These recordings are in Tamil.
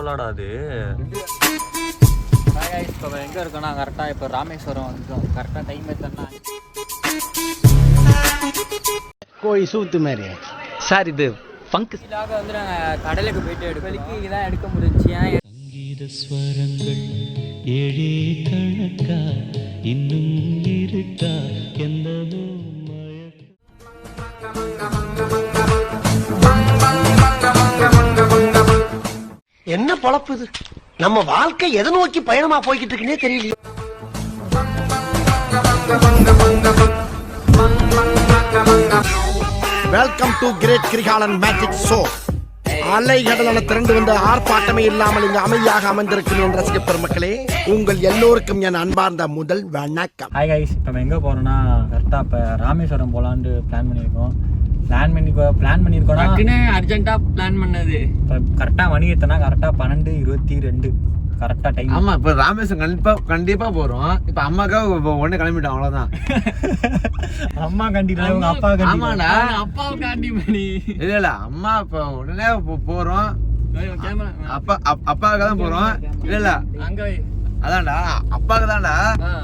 போலாடா அது. இப்போ எங்கே இருக்கோன்னா கரெக்டாக இப்போ ராமேஸ்வரம் வந்துட்டோம். கரெக்டாக டைம் எத்தனா கோழி சூத்து மாதிரி சார் இது ஃபங்க்ஷனாக வந்து நாங்கள் கடலுக்கு போயிட்டு எடுக்கலிக்கு இதான் எடுக்க முடிஞ்சு. சங்கீத ஸ்வரங்கள் ஏழே கணக்கா இன்னும் இருக்கா என்னவோ என்ன பொழப்பு இது? நம்ம வாழ்க்கை எதை நோக்கி பயணமா போய்கிட்டு இருக்குன்னே தெரியல. Welcome to great Kirikalan magic show. அலைகடலான திரண்டு வந்து ஆர்ப்பாட்டமே இல்லாமல் இங்கு அமைதியாக அமைந்திருக்கும் என் ரசிக பெருமக்களே, உங்கள் எல்லோருக்கும் என் அன்பார்ந்த முதல் வணக்கம். ஹாய் கைஸ், இப்போ நம்ம எங்கே போகிறோன்னா கரெக்டாக இப்போ ராமேஸ்வரம் போகலான்ட்டு பிளான் பண்ணியிருக்கோம். பிளான் பண்ணியிருக்கோம்னா அர்ஜென்ட்டாக பிளான் பண்ணது. இப்போ கரெக்டாக மணி எத்தனா கரெக்டாக 12:22 கரெக்டாக டைம். ஆமாம், இப்போ ராமேஸ்வரம் கண்டிப்பாக போகிறோம். இப்போ அம்மாக்காக இப்போ உடனே கிளம்பிட்டோம், அவ்வளோதான். அம்மா கண்டிப்பாக உங்கள் அப்பா ஆமாடா, அப்பாவை காண்டி மணி இல்லை அம்மா இப்போ உடனே போகிறோம். அப்பாவுக்கு தான் போகிறோம். இல்லை அங்கே அதான்டா அப்பாவுக்கு தான்டா.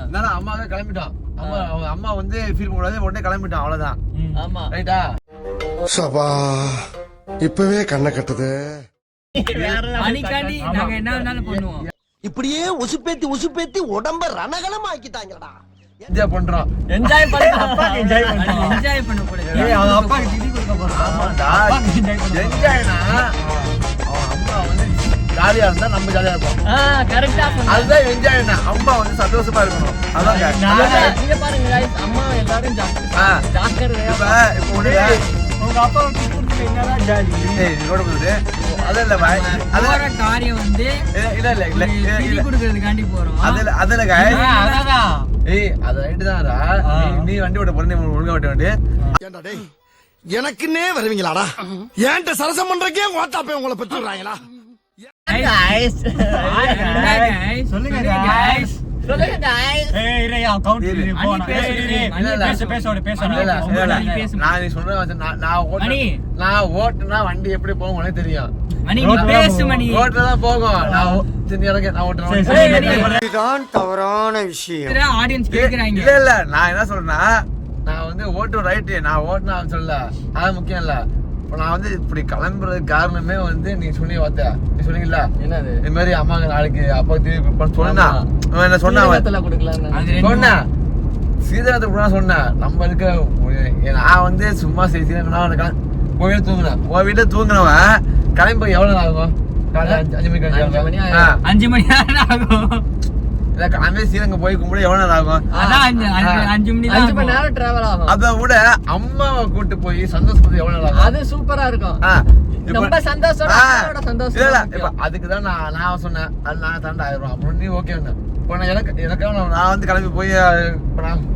இருந்தாலும் அம்மாவுக்கு கிளம்பிட்டோம். அம்மா வந்து ஃபீல் பண்ணக்கூடாது, உடனே கிளம்பிட்டோம், அவ்வளோதான். ஆமா ரைட்டா? சபா இப்பவே கண்ணை கட்டுது. நாங்க என்ன வேணாலும் பண்ணுவோம். இப்படியே உசுப்பேத்தி உடம்ப ரணகலம் ஆக்கிட்டாங்கடா. என்ஜாய் பண்றோம். என்ஜாய் பண்ண போல. அவங்க அப்பாக்கு திதி கொடுக்க போறோம். ஆமாடா, என்ஜாய்னா அம்மா வந்து ஜாலியா இருந்தா நம்ம ஜாலியா இருப்போம். கரெக்டா சொன்னீங்க. அதுதான் என்ஜாய்னா. அம்மா வந்து சந்தோஷமா இருக்கணும். அதான் இங்க பாருங்க गाइस, அம்மா எல்லாரும் ஜாக்கிரதையா. இப்போ உடனே உங்க அப்பாவை திதி கொடுக்க என்னதான் ஜாலி. ஏய் ரோட் போகுது. அதல்ல பாய், அதோட காரியம் வந்து இல்ல திதி கொடுக்கிறதுக்காண்டி போறோம். அதல்ல गाइस, அதான். ஏய் அது ரைட் தான்டா. நீ வண்டி ஓட்ட போறே, நீ ஒழுங்கா ஓட்ட வண்டி. ஏண்டா டேய், எனக்குன்னே வருவீங்களாடா? ஏன்ட்ட சரசம் பண்றக்கே ஓட்டாப்பே உங்களை பெற்றுறாங்களா? சொல்லுங்க guys. ஏய் இறையா கவுண்ட் போ. நான் நீ சொல்றேன், நான் ஓட்டுனா வண்டி எப்படி போகும் உனக்கு தெரியும். மணி நீ பேசு மணி. ஓட்டுல தான் போகும். நான் ஓட்டுறேன். இதுதான் தவறான விஷயம். ஆடியன்ஸ் கேக்குறாங்க. இல்ல நான் என்ன சொல்றேன்னா, நான் வந்து ஓட்டு ரைட்டு, நான் ஓட்டுனா சொல்லல, அது முக்கியம் இல்ல. நான் வந்து இப்படி கிளம்புறது காரணமே வந்து நீ சொல்லி வார்த்தை, நீ சொன்னீங்கல்ல என்னது இந்த மாதிரி அம்மாக்கு நாளைக்கு அப்பா திருப்பி சொன்னா என்ன சொன்னா சொன்ன சீதனத்துக்கு கூட சொன்னேன். நம்ம இருக்க நான் வந்து சும்மா சீதனா கோவில தூங்கினேன். உன் வீட்டுல தூங்கினவன் கிளம்பி எவ்வளவு நேரம் ஆகும்? காலையில் 5 மணி ஆகும். இல்ல கிளம்பி சீரங்க போய் கும்பிட எவ்வளவு நேரம் ஆகும்? 5 மணி நேரம் டிராவல் ஆகும். அதை விட அம்மாவை கூட்டு போய் சந்தோஷப்பது எவ்வளவு நேரம் ஆகும்? அது சூப்பரா இருக்கும். ரொம்ப சந்தோஷம். இல்ல இப்ப அதுக்குதான் நான் சொன்னேன், அது நான் தாண்டா 1000 ரூபா அப்புறம் நீ ஓகே. இப்போ எனக்கு நான் வந்து கிளம்பி போய்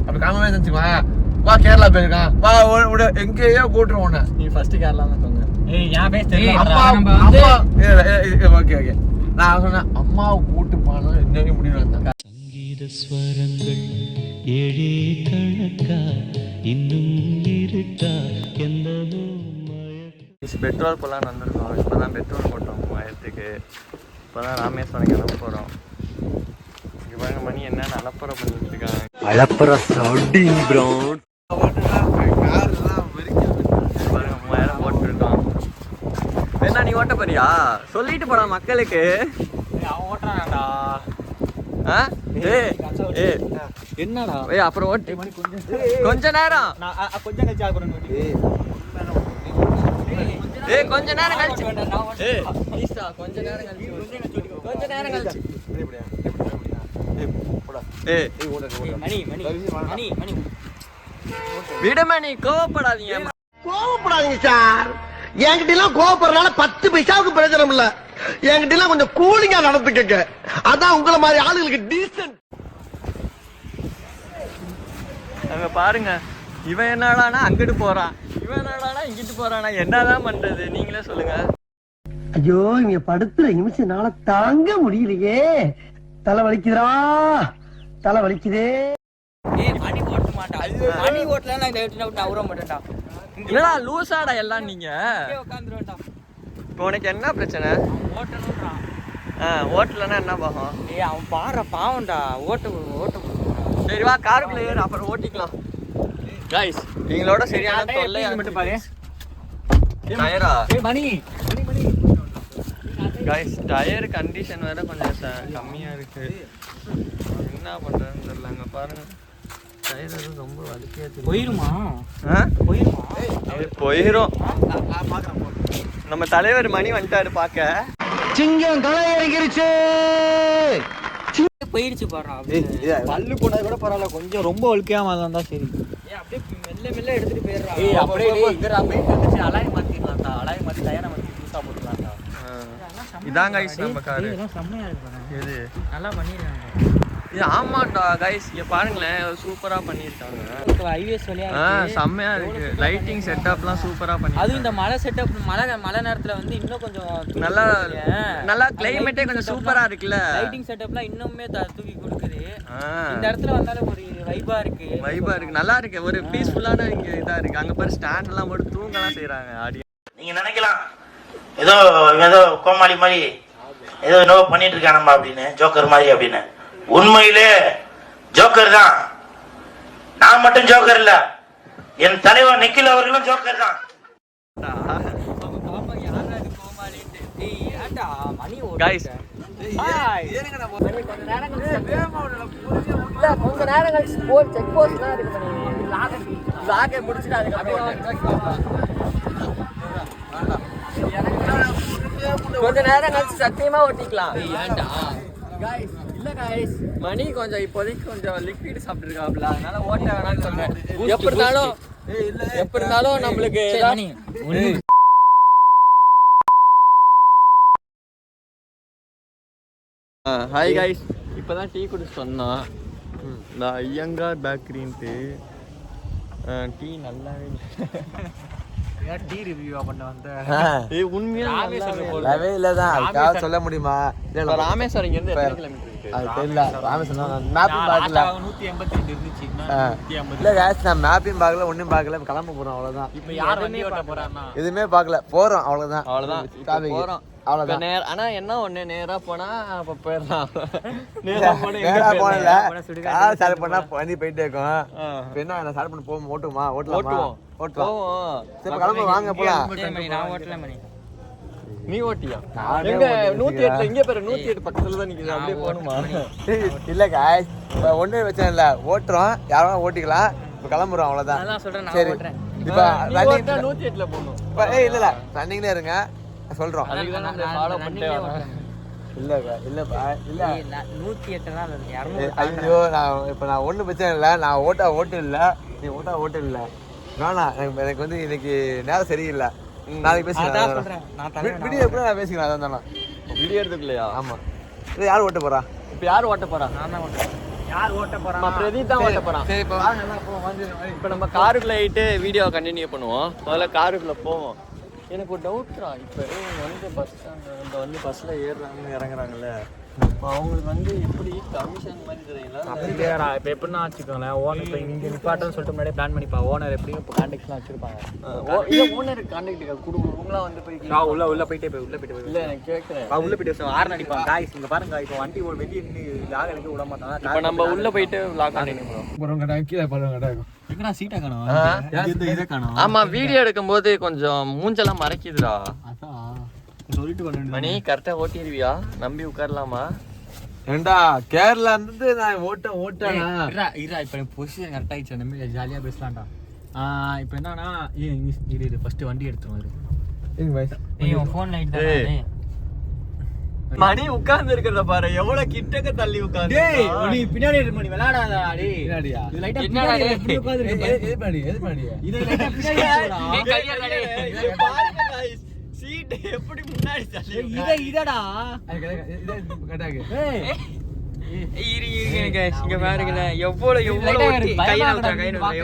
அப்படி கிளம்பவே இருந்துச்சுக்குவேன். வா கேரளா போயிருக்கான், வா விட எங்கேயோ கூட்டுருவோம் உன்னை. நீ ஃபர்ஸ்ட் கேரளா தான் சொன்ன. Okay okay. நான் சொன்னேன் அம்மாவை கூட்டு போனோம் என்ன முடிவு வந்தேன். சங்கீத ஸ்வரங்கள் ஏழே கணக்கா இன்னும் இருக்கா என்னவோ பெட்ரோல் போலான்னு வந்திருக்கோம். இப்போ தான் பெட்ரோல் போட்டோம் 1000க்கு. இப்போ தான் ராமேஸ்வரம் கிளம்ப போகிறோம். இங்கே பாருங்க மணி என்னன்னு அலப்பறை பண்ணிட்டு இருக்காங்க. அலப்பற சவுண்டிங் ப்ரௌன். கார்லாம் பாருங்க 3000 போட்டுருக்கோம். என்ன நீ ஓட்ட போறியா? சொல்லிட்டு போடா மக்களுக்கு. அவன் ஓட்டுறான்டா. என்னடா அப்புறம் ஓட்டு கொஞ்ச நேரம் கொஞ்சம் கழிச்சு அப்புறம் கொஞ்ச நேரம் கழிச்சு விடுமணி கோவப்படாதீங்க. கோவப்படாதீங்க சார். என்கிட்ட எல்லாம் கோவப்படுறதுனால 10 பைசாவுக்கு பிரயோஜனம் இல்ல. என்கிட்ட எல்லாம் கொஞ்சம் கூலிங்கா நடந்துக்கங்க. அதான் உங்களை மாதிரி ஆளுகளுக்கு டீசன்ட். அங்க பாருங்க, இவன் என்னடானா அங்கிட்டு போறான், இவன் என்னடானா இங்கிட்டு போறானா, என்னதான் பண்றது நீங்களே சொல்லுங்க. ஐயோ இங்க படுத்துற நிமிஷம்னால தாங்க முடியலையே. தலை வலிக்குதுடா, தலை வலிக்குதே. மணி ஓட்ட மாட்டான். மணி ஓட்டல நான் உற மாட்டேன்டா. என்னடா லூசாடா எல்லாம் நீங்க. உட்காந்துருவேன்டா. இப்போ உனக்கு என்ன பிரச்சனை? ஓட்டணும்ன்றான். ஓட்டலன்னா என்ன பாகம்? ஏய் அவன் பாரு பாவம்டா, ஓட்ட சரி வா காருக்குள்ள ஏறு, அப்புறம் ஓட்டிக்கலாம். கைஸ் எங்களோட சரியான தொல்லை மட்டும் பாரு. டயரா மணி கைஸ், டயர் கண்டிஷன் வேற கொஞ்சம் கம்மியா இருக்கு. என்ன பண்றதுன்னு தெரியல. அங்க பாருங்க டயர் எதுவும் ரொம்ப வலிக்கையா தெரியும். போயிருமா? போயிரும். நம்ம தலைவர் மணி வந்துட்டாரு பாக்க. சிங்கம் களை இறங்கிருச்சு. போயிடுச்சு பாரு. பல்லு போனது கூட பரவாயில்ல, கொஞ்சம் ரொம்ப வலிக்காம இருந்தா சரி. அப்படியே மெல்ல எடுத்துட்டு போயிடுறா. ஏய் அப்படியே அலாய் மாத்திடலாம்டா. அலாய் மாத்தி டயரை மாத்தி புதுசா போட்டுக்கலாம்டா. இதான் கைஸ் நம்ம காரு. செம்மையா இருக்கு பாரு. இது நல்லா பண்ணிருக்காங்க. இது ஆமாண்டா கைஸ், இங்க பாருங்களேன் சூப்பரா பண்ணிருக்காங்க. ஐவிஎஸ் வழியா செம்மையா இருக்கு. லைட்டிங் செட்டப்லாம் சூப்பரா பண்ணி. அதுவும் இந்த மழை செட்டப் மழை நேரத்துல வந்து இன்னும் கொஞ்சம் நல்லா கிளைமேட்டே கொஞ்சம் சூப்பரா இருக்குல்ல. லைட்டிங் செட்டப்லாம் இன்னுமே தூக்கி கொடுக்குது. இந்த இடத்துல வந்தாலும் ஒரு வைபா இருக்கு. நல்லா இருக்கு. ஒரு பீஸ்ஃபுல்லான இங்க இதா இருக்கு. அங்க பாரு ஸ்டாண்ட் எல்லாம் போட்டு தூங்கலாம் செய்யறாங்க ஆடியன்ஸ். நீங்க நினைக்கலாம் ஏதோ கோமாளி மாதிரி ஏதோ என்னவோ பண்ணிட்டு இருக்கானம்மா அப்படின்னு, ஜோக்கர் மாதிரி அப்படின்னு. உண்மையிலே ஜோக்கர் தான். நான் மட்டும் ஜோக்கர் இல்ல, என் தலைவர் நிக்கில் அவர்களும் ஜோக்கர் தான். கைஸ் கொஞ்ச நேரம் கழிச்சு செக் போஸ்ட் தான் இருக்கு. லாகை முடிச்சுட்டு அதுக்கப்புறம் கொஞ்ச நேரம் கழிச்சு சத்தியமா ஓட்டிக்கலாம். ஏன்டா இல்ல கைஸ், மணி கொஞ்சம் இப்போதைக்கு கொஞ்சம் லிக்விட் சாப்பிட்டு இருக்காப்ல, அதனால ஓட்ட வேணாம்னு சொல்றேன். எப்படி இருந்தாலும் நம்மளுக்கு ஹாய் கைஸ், இப்போதான் டீ குடிச்சு சொன்னோம். இந்த ஐயங்கார் பேக்கரின்ட்டு டீ நல்லாவே டீ ரிவ்யூ பண்ண வந்த உண்மையாவே இல்லதான். அதுக்காக சொல்ல முடியுமா? ராமேஸ்வரம் இங்க இருந்து எத்தனை கிலோமீட்டர் இருக்கு? அது தெரியல. ராமேஸ்வரம் மேப்பிங் பார்க்கல. 182 இருந்துச்சு. இல்ல guys, நான் மேப்பிங் பார்க்கல, ஒண்ணும் பார்க்கல, கிளம்ப போறோம் அவ்வளவுதான். இப்போ யார் வண்டி ஓட்ட போறானா? எதுவுமே பார்க்கல, போறோம் அவ்வளவுதான். போறோம் அவ்வளவுதான். ஆனா என்ன ஒண்ணு, நேரா போனா அப்ப போயிடலாம். நேரா போனல கார் ஸ்டார்ட் பண்ணா வண்டி போயிட்டே இருக்கும். இப்ப என்ன நான் ஸ்டார்ட் பண்ண போவோம், ஓட்டுமா? ஓட்டலாம். சரி கிளம்ப, வாங்க போலாம். நான் ஓட்டல மணி. நீ ஓட்டியா? எங்க 108 இங்க பாரு, 108 பக்கத்துல தான் நிக்குது. அப்படியே போணுமா? இல்ல guys, ஒண்ணே பிரச்சனை இல்ல, ஓட்டுறோம், யாரும் ஓட்டிக்கலாம். இப்ப கிளம்புறோம் அவ்வளவுதான். அதான் சொல்றேன், நான் சரி ஓட்றேன். இப்ப ரன்னிங் 108ல போணும். இல்ல ரன்னிங்ல இருங்க சொல்றோம். அதுக்கு தான் நம்ம ஃபாலோ பண்ணிட்டே வரோம். இல்லப்பா இல்ல 108 நாள் 200. ஐயோ, நான் ஒன்றும் பிரச்சனை இல்லை, நான் ஓட்டு இல்லை, நீ ஓட்டு இல்லை. வேணாம், எனக்கு வந்து இன்னைக்கு நேரம் சரியில்லை. நாளைக்கு பேசிக்கலாம். வீடியோ கூட நான் பேசிக்கலாம். அதான் தானே வீடியோ எடுத்துக்கலையா? ஆமா. இது யார் ஓட்ட போறா? இப்போ யார் ஓட்ட போறா? நான் தான் ஓட்டுறேன். யார் ஓட்ட போறா? பிரதீப் தான் ஓட்ட போறான். சரி இப்போ வாங்க, நல்லா போ. வந்து இப்போ நம்ம காருக்குள்ள ஆயிட்டு வீடியோ கண்டினியூ பண்ணுவோம். முதல்ல காருக்குள்ள போவோம். எனக்கு ஒரு டவுட்ரா, இப்போ வந்து பஸ் ஸ்டாண்ட் வந்து பஸ்ஸில் ஏறுறாங்க இறங்குறாங்கல்ல, இப்போ அவங்களுக்கு வந்து எப்படி கமிஷன் மாதிரி தெரியல. அப்படியேடா, இப்போ எப்படின்னா வச்சுக்கோங்களேன், ஓனர் இப்போ இங்கே நிப்பாட்டன்னு சொல்லிட்டு முன்னாடியே பிளான் பண்ணிப்பா. ஓனர் எப்படியும் இப்போ கான்டாக்ட்ஸ்லாம் வச்சிருப்பாங்க. ஓனர் கான்டாக்ட் கொடுக்குறவங்களாம் வந்து போய் உள்ள போயிட்டே போய் இல்லை எனக்கு கேட்குறேன். உள்ள போயிட்டு ஆறு அடிப்பாங்க. காய்ஸ் இங்கே பாருங்க, இப்போ வண்டி ஒரு வெளியே லாக எடுக்க விட மாட்டாங்க. இப்போ நம்ம உள்ள போயிட்டு லாக் கண்டினியூ பண்ணுவோம். கீழே பாருங்க. எங்கடா சீட்டை காணோம்? இதை காணோம். ஆமா, வீடியோ எடுக்கும்போது கொஞ்சம் மூஞ்செல்லாம் மறைக்குதுடா. அதான் சொல்லிட்டு மணி கரெக்டா ஓட்டிடுவியா? நம்பி உட்காரலாமா? ஏண்டா கேரளா இருந்து நான் ஓட்டேனா? இப்போ பொசிஷன் கரெக்ட் ஆயிடுச்சு. நம்ம ஜாலியா பேசலாம்டா. இப்போ என்னன்னா, இது ஃபர்ஸ்ட் வண்டி எடுத்துருவாரு. ஃபோன் லைட் தான். மணி உட்கார்ந்து இருக்கிறத பாரு, எவ்வளவு கிட்டக்க தள்ளி உட்கார்ந்து. நீ பின்னாடி இருக்கு மணி, விளையாடாதா டேய். பின்னாடியா? இது லைட்டா பின்னாடி எப்படி உட்கார்ந்து இருக்கு? எது பண்ணி இது லைட்டா பின்னாடி. நீ கையடா டேய். பாருங்க गाइस, சீட் எப்படி முன்னாடி தள்ளி. இதடா. கட்டாக்கு. இங்க பாருங்க, எவ்வளவு ஒட்டி கையில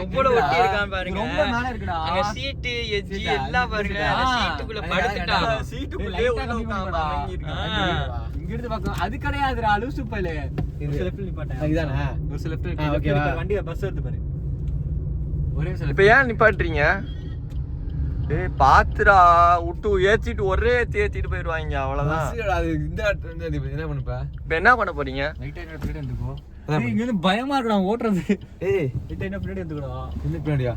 எவ்வளவு ஒட்டி இருக்கான்னு பாருங்க. ரொம்ப மேல இருக்குடா. அங்க சீட் எட்ஜ் எல்லாம் பாருங்க. சீட்டுக்குள்ள படுத்துட்டான். சீட்டுக்குள்ளே உட்கார்ந்து இங்க இருந்து பக்கம் அது கிடையாதுடா, லூசு பையலே. ஒரு லெஃப்ட்ல நிப்பாட்டேன். இதானே? ஒரு லெஃப்ட்ல ஓகேவா? வண்டி பஸ் எடுத்து பாரு. ஒரே இப்ப ஏன் நிப்பாட்றீங்க? டேய் பாத்துடா விட்டு ஏத்திட்டு ஒரே ஏத்திட்டு போயிடுவாங்க அவ்வளவுதான். அது இந்த என்ன பண்ணுப்ப இப்ப என்ன பண்ண போறீங்க? பயமா இருக்குடா ஓட்டுறது. ஏய் பின்னாடி வந்துக்கடா. என்ன பின்னாடியா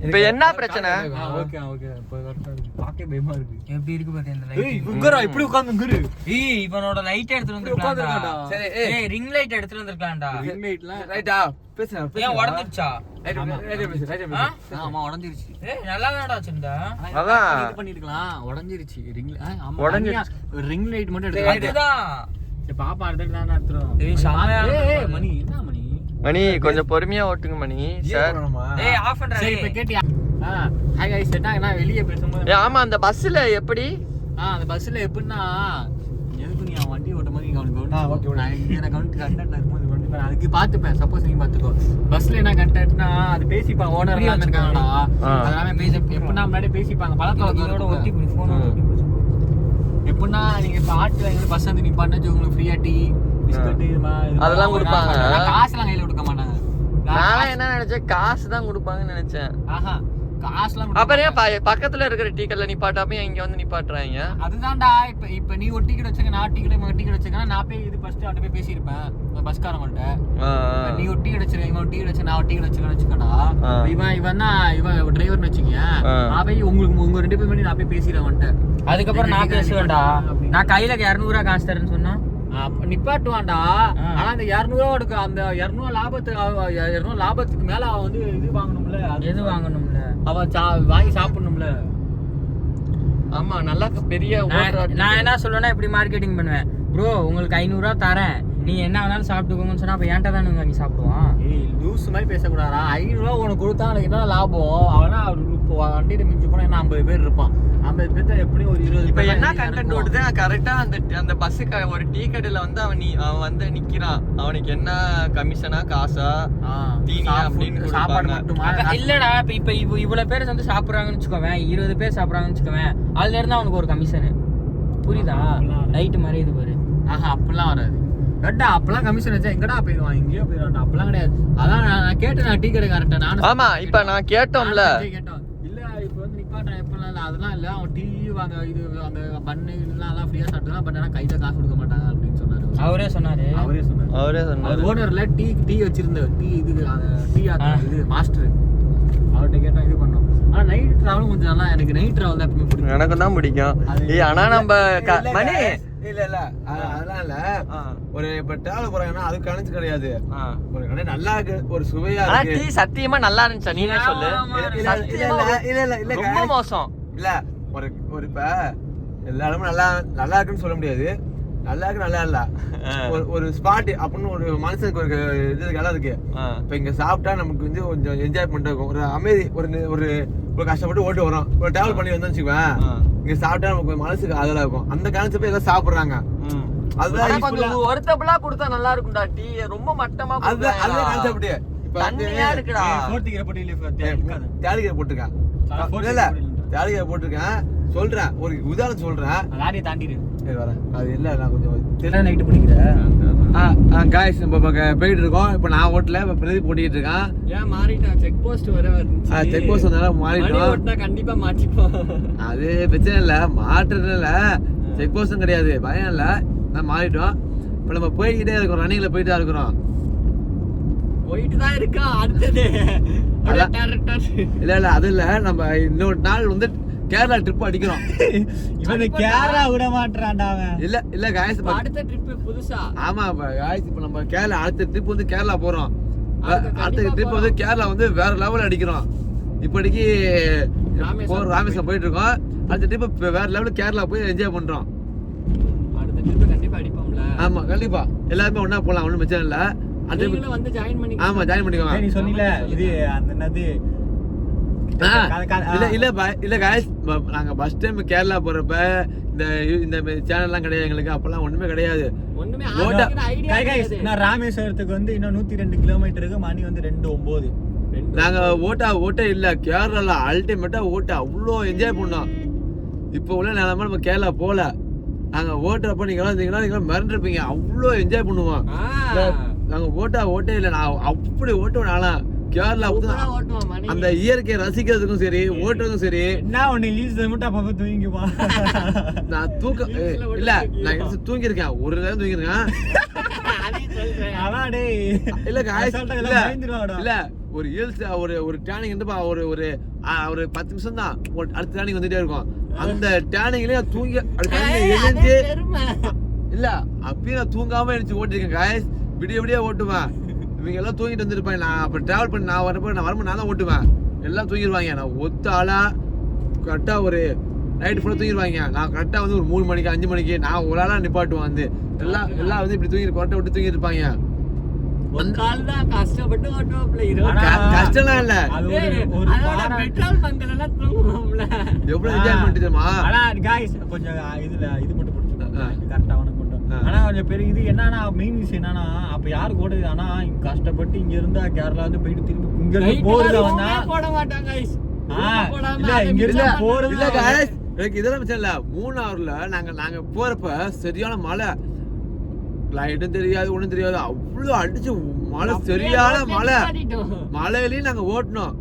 இப்ப என்ன பிரச்சனை? ஓகே ஓகே பாக்கே பயமா இருக்கு. எப்படி இருக்கு பாரு இந்த லைட். உங்கரா இப்படி உட்கார்ந்துங்கரு. ஏய் இவனோட லைட் எடுத்து வந்திருக்கான்டா. சரி ஏய் ரிங் லைட் எடுத்து வந்திருக்கான்டா. ரிங் லைட்லாம் ரைட்டா பேசுறேன். ஏன் உடைஞ்சிருச்சா? ஆமா உடைஞ்சிருச்சு. ஏய் நல்லா தான்டா வச்சிருந்தா. அதான் இது பண்ணிருக்கலாம். உடைஞ்சிருச்சு ரிங். ஆமா உடைஞ்சிருச்சு. ரிங் லைட் மட்டும் எடுத்து. அதுதான். பாப்பா அடுத்து நான் எடுத்துறோம். ஏய் செமையா ஏய் மணி என்ன மணி? மணி கொஞ்சம் பொறுமையா ஓட்டுங்க மணி சார். ஏய் ஆஃப் பண்றா. சரி இப்ப கேட்டியா? ஹாய் गाइस என்ன வெளிய பேசும்போது ஆமா அந்த பஸ்ல எப்படி அந்த பஸ்ல எப்படின்னா எதுக்கு நீ வண்டி ஓட்ட மாதிரி கவனிக்கோ. நான் எனக்கு கண்டென்ட் இருக்கும்போது வண்டி நான் அதுக்கு பார்த்துப்பேன். சப்போஸ் நீங்க பார்த்துக்கோ பஸ்ல என்ன கண்டென்ட்னா அது பேசிப்பாங்க. ஓனர் எல்லாம் இருக்காங்கடா. அதனால பேச எப்படின்னா முன்னாடி பேசிப்பாங்க. பழக்கத்தோட ஒட்டி போன் ஒட்டி எப்படின்னா நீங்க பாட்டு எங்க பஸ் வந்து நிப்பாட்டு உங்களுக்கு ஃப்ரீயா டீ பிஸ்கட் அதெல்லாம் கொடுப்பாங்க. காசுலாம் கையில கொடுக்க மாட்டாங்க. நான் என்ன நினைச்சேன் காசு தான் கொடுப்பாங்கன்னு நினைச்சேன். ஆஹா காசுலாம் அப்புறம் ஏன் பக்கத்துல இருக்கிற டீ கடைல நிப்பாட்டாம இங்க வந்து நிப்பாட்டுறாங்க? அதுதான்டா இப்ப நீ ஒரு டிக்கெட் வச்சுக்க நான் டிக்கெட் வச்சுக்கனா நான் போய் இது ஃபர்ஸ்ட் அவட்ட போய் பேசியிருப்பேன் பஸ்காரங்கள்ட்ட. நீ ஒரு டிக்கெட் வச்சிருக்க இவன் டிக்கெட் வச்சு நான் ஒரு டிக்கெட் வச்சுக்கன்னு வச்சுக்கடா. இவன் டிரைவர்னு வச்சுக்கீங்க. நான் போய் உங்க 2 பேர் நான் போய் பேசிடுறேன் அவன்கிட்ட. அதுக்கப்புறம் நான் பேசுவேன்டா. நான் கையில 200 காசு தரேன்னு சொன்னா நிப்பாட்டுவான்டா. ஆனா அந்த 200 எடுக்க அந்த 200 லாபத்துக்கு மேல அவன் வந்து இது வாங்கணும்ல. எது வாங்கணும்ல அவன் வாங்கி சாப்பிடணும்ல. ஆமா நல்லா பெரிய நான் என்ன சொல்லுவேன்னா இப்படி மார்க்கெட்டிங் பண்ணுவேன். ப்ரோ உங்களுக்கு 500 ரூபா தரேன் நீ என்ன வேணாலும் சாப்பிட்டுக்கோங்கன்னு சொன்னா அப்ப ஏன்ட்ட தானே வாங்கி சாப்பிடுவான். லூஸ் மாதிரி பேசக்கூடாதா? 500 ரூபா உனக்கு கொடுத்தா எனக்கு என்ன லாபம்? அவனா வண்டியில மிஞ்சி போனா என்ன 50 பேர் இருப்பான். 50 பேர்த்த எப்படியும் ஒரு 20. இப்ப என்ன கண்டென்ட் ஓடுது கரெக்டா அந்த பஸ்ஸுக்கு ஒரு டீ கடையில வந்து அவன் வந்து நிக்கிறான். அவனுக்கு என்ன கமிஷனா காசா தீனியா அப்படின்னு சாப்பாடு மட்டுமா? இல்லடா இப்ப இவ்வளவு பேர் வந்து சாப்பிடுறாங்கன்னு வச்சுக்கோவேன். 20 பேர் சாப்பிடுறாங்கன்னு வச்சுக்கோவேன். அதுல இருந்து அவனுக்கு ஒரு கமிஷனு புரியுதா? லைட் மாதிரி இது பாரு. அப்படிலாம் வராது. கரெக்டா அப்பெல்லாம் கமிஷன் வச்சா எங்கடா போயிடுவான் எங்கேயோ போயிடுவான். அப்பெல்லாம் கிடையாது. அதான் நான் கேட்டேன். நான் டீ கடை கரெக்டா நானும். ஆமா இப்ப நான் கேட்டோம்ல. கேட்டோம் இல்ல இப்ப வந்து நிப்பாட்டான் எப்பெல்லாம் இல்ல அதெல்லாம் இல்ல. அவன் டீ வாங்க இது அந்த பண்ணு எல்லாம் ஃப்ரீயா சாப்பிட்டுலாம். பட் ஆனா கையில காசு கொடுக்க மாட்டாங்க அப்படின்னு சொன்னாரு. அவரே சொன்னாரு. ஓனர்ல டீ வச்சிருந்த டீ இது டீ இது மாஸ்டர் அவர்கிட்ட கேட்டோம் இது பண்ணோம். ஆனா நைட் டிராவலும் கொஞ்சம் நல்லா. எனக்கு நைட் டிராவல் தான் எப்பவுமே பிடிக்கும். எனக்கு தான் பிடிக்கும். ஆனா நம்ம மணி இல்ல அதெல்லாம் இல்ல. ஒரு இப்ப டிராவல் போறாங்கன்னா அது கணக்கு கிடையாது. ஒரு கடை நல்லா இருக்கு ஒரு சுவையா இருக்கு. டீ சத்தியமா நல்லா இருந்துச்சு. நீனே சொல்லு. இல்ல ரொம்ப மோசம் இல்ல. ஒரு இப்ப எல்லா இடமும் நல்லா இருக்குன்னு சொல்ல முடியாது. நல்லா இருக்கு நல்லா இல்ல. ஒரு ஸ்பாட் அப்படின்னு ஒரு மனுஷனுக்கு ஒரு இது இடம் இருக்கு. இப்ப இங்க சாப்பிட்டா நமக்கு வந்து கொஞ்சம் என்ஜாய்மெண்ட் இருக்கும். ஒரு அமைதி ஒரு கஷ்டப்பட்டு ஓட்டு வரோம். ஒரு டிராவல் பண்ணி வந்தோம்னு வச்சுக்குவேன். இங்க சாப்பிட்டா நமக்கு மனசுக்கு அதெல்லாம் இருக்கும். அந்த கான்செப்ட் எல்லாம் சாப்பிடுறாங்க. அதுதான் கொஞ்சம் ஒருத்தபலா கொடுத்தா நல்லா இருக்கும்டா. டீ ரொம்ப மட்டமா அதுதான் கான்செப்ட். இப்ப தண்ணியா இருக்குடா. போர்த்திக்கிற பொட்டியில தேடிக்கிற போட்டுருக்கேன். இல்ல தேடிக்கிற போட்டிருக்கேன். சொல்றேன் ஒரு உதாரணம் சொல்றேன். லாரியை தாண்டிடு வரேன். அது இல்ல நான் கொஞ்சம் நைட்டு பிடிக்கிறேன். காய்ஸ் நம்ம போயிட்டு இருக்கோம். இப்ப நான் ஓட்டல இப்ப பிரதீப் போட்டிட்டு இருக்கான். ஏன் மாறிட்டான்? செக் போஸ்ட் வர வந்துச்சு. செக் போஸ்ட் வந்தால மாறிட்டோம். ஓட்டா கண்டிப்பா மாட்டிப்போம். அது பிரச்சனை இல்ல மாற்றுறது இல்ல. செக் போஸ்டும் கிடையாது பயம் இல்ல. நான் மாறிட்டோம். இப்ப நம்ம போய்கிட்டே இருக்கோம். ரன்னிங்ல போயிட்டு தான் இருக்கிறோம். போயிட்டு தான் இருக்கா. அடுத்தது இல்ல அது இல்ல. நம்ம இன்னொரு நாள் வந்து கேரளா ட்ரிப் அடிக்கிறோம். இவன் கேரளா விட மாட்டான்டா அவன். இல்ல காய்ஸ் அடுத்த ட்ரிப் புதுசா. ஆமா காய்ஸ் இப்ப நம்ம கேரளா அடுத்த ட்ரிப் வந்து கேரளா போறோம். அடுத்த ட்ரிப் வந்து கேரளா வந்து வேற லெவல் அடிக்கிறோம். இப்போதைக்கு ராமேஸ்வரம் போயிட்டு இருக்கோம். அடுத்த ட்ரிப் வேற லெவல் கேரளா போய் என்ஜாய் பண்றோம். அடுத்த ட்ரிப் கண்டிப்பா அடிப்போம்ல. ஆமா கண்டிப்பா எல்லாருமே ஒண்ணா போலாம். ஒண்ணும் பிரச்சனை இல்ல. நீங்களும் வந்து ஜாயின் பண்ணி. ஆமா ஜாயின் பண்ணிக்கோங்க. நீ சொன்னீல இது அந்த என்னது இல்ல காய்ஸ் நாங்க பஸ் டைம் கேரளா போறப்ப இந்த சேனல்லாம் கிடையாது எங்களுக்கு. அப்பெல்லாம் ஒண்ணுமே கிடையாது. நான் ராமேஸ்வரத்துக்கு வந்து இன்னும் 102 கிலோமீட்டருக்கு மணி வந்து 2:09. நாங்க ஓட்ட இல்ல கேரளால அல்டிமேட்டா ஓட்ட அவ்வளோ என்ஜாய் பண்ணோம். இப்போ உள்ள நிலைமை நம்ம கேரளா போல. நாங்க ஓட்டுறப்ப நீங்க மறந்துருப்பீங்க. அவ்வளோ என்ஜாய் பண்ணுவோம். நாங்க ஓட்டே இல்லை. நான் அப்படி ஓட்டுவேன். நான்லாம் கேரளா அந்த இயற்கையை ரசிக்கிறதுக்கும் சரி ஓட்டுறதுக்கும் சரி. என்ன ஒண்ணு லீஸ் மட்டும் அப்ப தூங்கிப்பா. நான் தூக்க இல்ல நான் தூங்கி இருக்கேன் ஒரு நேரம் தூங்கி இருக்கேன். இல்ல ஒரு ஹில்ஸ் ஒரு டேனிங் இருந்துப்பா ஒரு 10 நிமிஷம் தான் அடுத்த டேனிங் வந்துட்டே இருக்கும். அந்த டேனிங்லயே தூங்கி எழுந்து இல்ல அப்பயும் நான் தூங்காம எழுந்து ஓட்டிருக்கேன் காய்ஸ். விடிய ஓட்டுவேன். இவங்க எல்லாம் தூங்கிட்டு வந்துருப்பாங்க. நான் அப்ப டிராவல் பண்ணி நான் வரும்போது நான் தான் ஓட்டுவேன். எல்லாம் தூங்கிடுவாங்க. நான் ஒத்த ஆளா கரெக்டா ஒரு நைட்டு ஃபுல்லாக தூங்கிடுவாங்க. நான் கரெக்டாக வந்து ஒரு 3 மணிக்கு 5 மணிக்கு நான் ஒரு ஆளாக நிப்பாட்டுவேன். வந்து எல்லாம் வந்து இப்படி தூங்கி கொட்டை விட்டு தூங்கி இருப்பாங்க. கஷ்டம்லாம் இல்ல, எவ்வளவு என்ஜாய்மெண்ட் தெரியுமா. கொஞ்சம் இதுல இது மட்டும் கரெக்டா உனக்கு மட்டும். ஆனா கொஞ்சம் பெரிய இது என்னன்னா மெயின் விஷயம் என்னன்னா அப்ப யாருக்கு ஓடுது. ஆனா கஷ்டப்பட்டு இங்க இருந்தா கேரளா வந்து போயிட்டு திரும்பி இங்க இருந்து போறதுல வந்தா போட மாட்டாங்க. இங்க இருந்தா போறது இல்ல गाइस. எனக்கு இதெல்லாம் பிரச்சனை இல்ல. மூணாறுல நாங்க போறப்ப சரியான மழை, லைட்டும் தெரியாது ஒண்ணும் தெரியாது. அவ்வளவு அடிச்சு மழை, சரியான மழையிலயும் நாங்க ஓட்டணும்.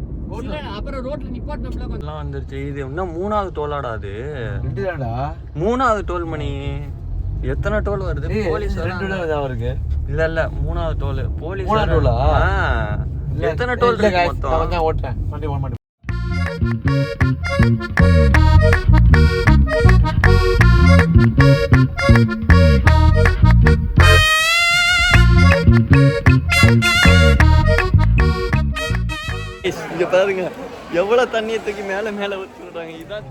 அப்புறம் ரோட்ல நிப்பாட்டம்ல கொஞ்சம் வந்துருச்சு. இது இன்னும் 3வது டோலாடா? அது 3வது டோல் மணி. எத்தனை டோல் வருது? போலீஸ் இருக்கு இல்ல 3வது டோல். போலீஸ் டோலா? எத்தனை டோல் இருக்கு மொத்தம்? நான் ஓட்டறேன். வண்டி ஓட மாட்டேன். இங்க பாருங்க எவ்வளவு தண்ணியை தூக்கி மேல ஊத்திடுறாங்க. இதான்